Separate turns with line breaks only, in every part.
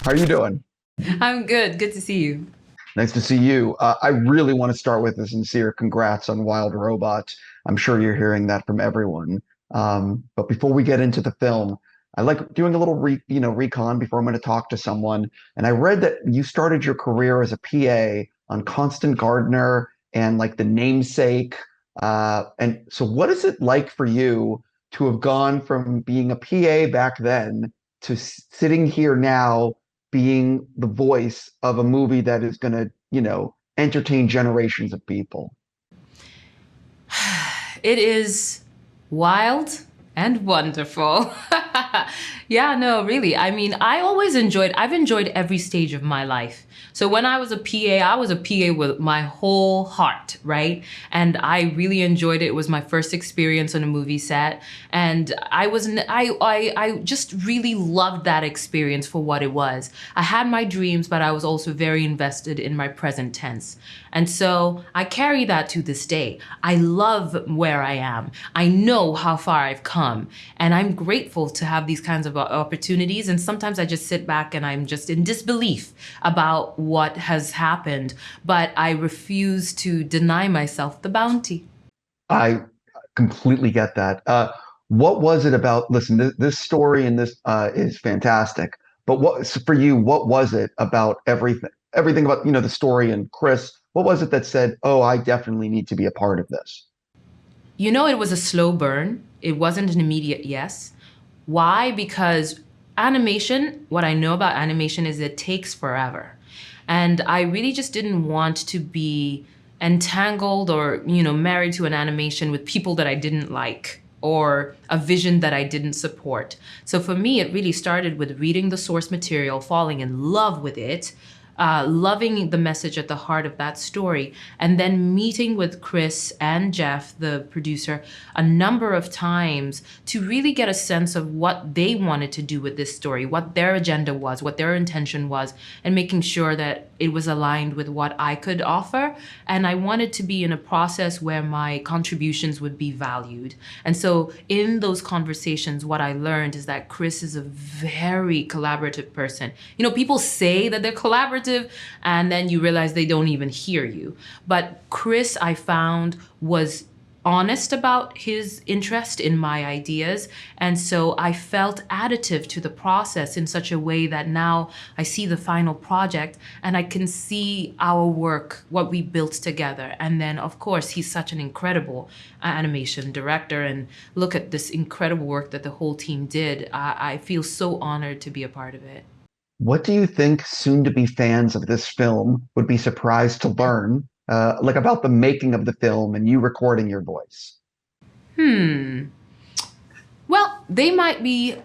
How are you doing?
I'm good. Good to see you.
Nice to see you. I really want to start with a sincere congrats on Wild Robot. I'm sure you're hearing that from everyone. But before we get into the film, I like doing a little recon before I'm going to talk to someone. And I read that you started your career as a PA on Constant Gardener and like the namesake. And so what is it like for you to have gone from being a PA back then to sitting here now being the voice of a movie that is going to, entertain generations of people?
It is wild and wonderful. Yeah, no, really. I mean, I've enjoyed every stage of my life. So when I was a PA, I was a PA with my whole heart, right? And I really enjoyed it. It was my first experience on a movie set. And I just really loved that experience for what it was. I had my dreams, but I was also very invested in my present tense. And so I carry that to this day. I love where I am. I know how far I've come, and I'm grateful to have these kinds of opportunities. And sometimes I just sit back and I'm just in disbelief about what has happened, but I refuse to deny myself the bounty.
I completely get that. What was it about? Listen, this story and this is fantastic. But what so for you? What was it about everything about the story and Chris? What was it that said, "Oh, I definitely need to be a part of this"?
You know, it was a slow burn. It wasn't an immediate yes. Why? Because animation, what I know about animation is it takes forever. And I really just didn't want to be entangled or, married to an animation with people that I didn't like or a vision that I didn't support. So for me, it really started with reading the source material, falling in love with it, loving the message at the heart of that story, and then meeting with Chris and Jeff, the producer, a number of times to really get a sense of what they wanted to do with this story, what their agenda was, what their intention was, and making sure that it was aligned with what I could offer. And I wanted to be in a process where my contributions would be valued. And so in those conversations, what I learned is that Chris is a very collaborative person. People say that they're collaborative and then you realize they don't even hear you. But Chris, I found, was honest about his interest in my ideas. And so I felt additive to the process in such a way that now I see the final project and I can see our work, what we built together. And then, of course, he's such an incredible animation director. And look at this incredible work that the whole team did. I feel so honored to be a part of it.
What do you think soon-to-be fans of this film would be surprised to learn, like about the making of the film and you recording your voice?
Hmm. Well, they might be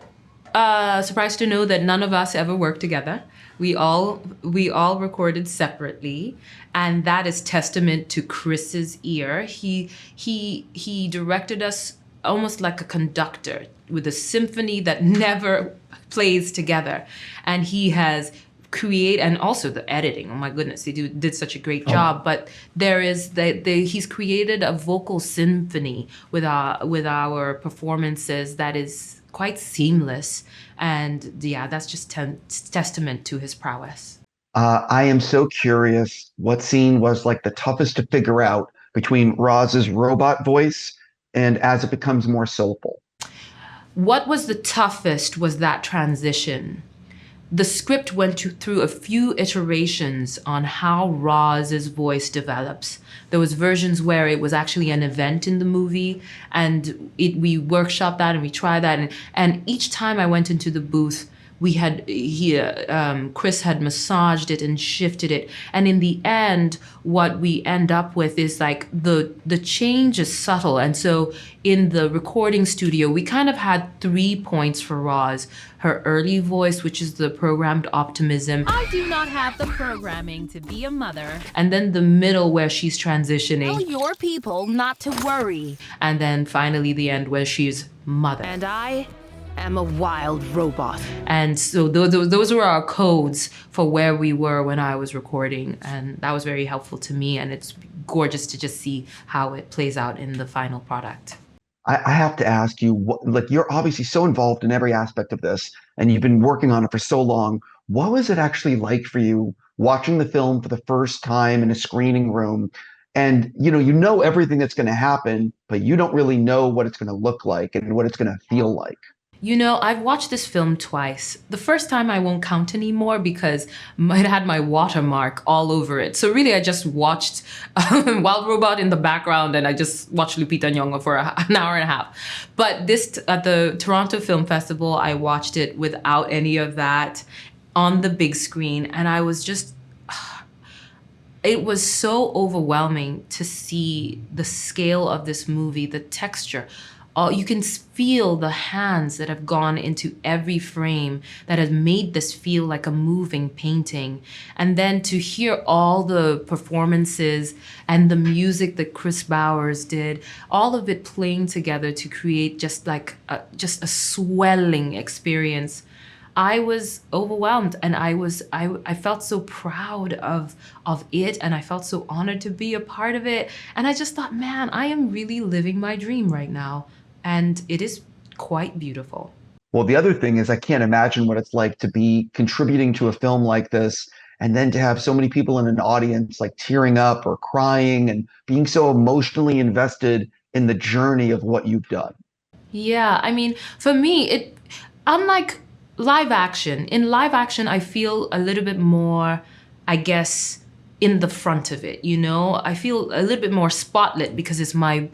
surprised to know that none of us ever worked together. We all recorded separately, and that is testament to Chris's ear. He directed us almost like a conductor with a symphony that never plays together, and he has create and also the editing. Oh my goodness, did such a great job. But there is he's created a vocal symphony with our performances that is quite seamless, and yeah, that's just testament to his prowess.
I am so curious what scene was like the toughest to figure out between Roz's robot voice and as it becomes more soulful.
What was the toughest was that transition. The script through a few iterations on how Roz's voice develops. There was versions where it was actually an event in the movie, and we workshopped that and we tried that, and each time I went into the booth, Chris had massaged it and shifted it, and in the end, what we end up with is like the change is subtle, and so in the recording studio, we kind of had 3 points for Roz. Her early voice, which is the programmed optimism.
I do not have the programming to be a mother.
And then the middle where she's transitioning.
Tell your people not to worry.
And then finally the end where she's mother.
And I am a wild robot.
And so those were our codes for where we were when I was recording. And that was very helpful to me. And it's gorgeous to just see how it plays out in the final product.
I have to ask you, like you're obviously so involved in every aspect of this, and you've been working on it for so long. what was it actually like for you watching the film for the first time in a screening room? And you know everything that's going to happen, but you don't really know what it's going to look like and what it's going to feel like.
You know, I've watched this film twice. The first time I won't count anymore because it had my watermark all over it. So really, I just watched Wild Robot in the background and I just watched Lupita Nyong'o for an hour and a half. But this, at the Toronto Film Festival, I watched it without any of that on the big screen. And I was just, it was so overwhelming to see the scale of this movie, the texture. You can feel the hands that have gone into every frame that has made this feel like a moving painting. And then to hear all the performances and the music that Chris Bowers did, all of it playing together to create just like just a swelling experience. I was overwhelmed and I felt so proud of it, and I felt so honored to be a part of it. And I just thought, man, I am really living my dream right now. And it is quite beautiful.
Well, the other thing is, I can't imagine what it's like to be contributing to a film like this and then to have so many people in an audience like tearing up or crying and being so emotionally invested in the journey of what you've done.
Yeah, I mean, for me, unlike in live action, I feel a little bit more, I guess, in the front of it, you know? I feel a little bit more spotlit because it's my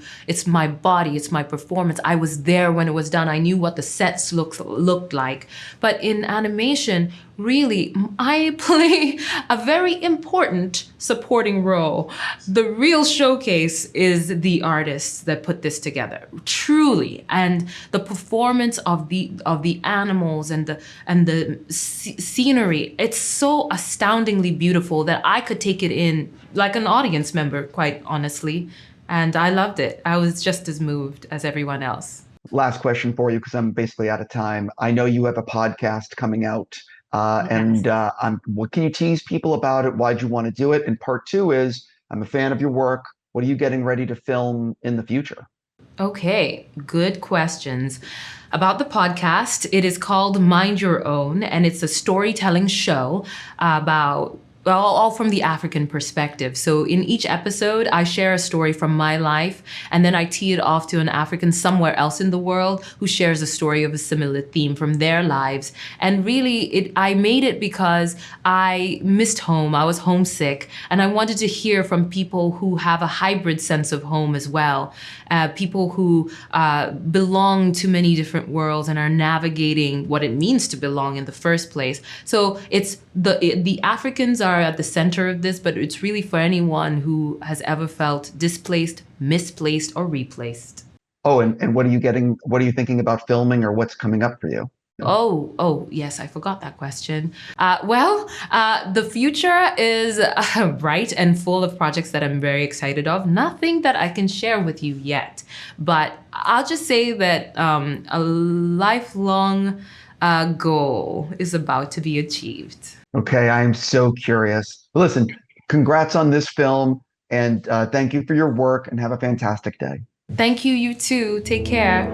body, it's my performance. I was there when it was done. I knew what the sets looked like. But in animation, really, I play a very important supporting role. The real showcase is the artists that put this together, truly. And the performance of the animals and the scenery, it's so astoundingly beautiful that I could take it in like an audience member, quite honestly. And I loved it. I was just as moved as everyone else.
Last question for you, because I'm basically out of time. I know you have a podcast coming out,
Yes.
what can you tease people about it? Why'd you want to do it? And part two is, I'm a fan of your work. What are you getting ready to film in the future?
Okay, good questions. About the podcast, it is called Mind Your Own, and it's a storytelling show about well, all from the African perspective. So in each episode, I share a story from my life, and then I tee it off to an African somewhere else in the world who shares a story of a similar theme from their lives. And really, I made it because I missed home. I was homesick, and I wanted to hear from people who have a hybrid sense of home as well. People who belong to many different worlds and are navigating what it means to belong in the first place. So it's the Africans are at the center of this, but it's really for anyone who has ever felt displaced, misplaced, or replaced.
Oh, and what are you thinking about filming, or what's coming up for you?
Oh, yes, I forgot that question. The future is bright and full of projects that I'm very excited of. Nothing that I can share with you yet, but I'll just say that a lifelong goal is about to be achieved.
Okay, I am so curious. Listen, congrats on this film, and thank you for your work, and have a fantastic day.
Thank you, you too. Take care.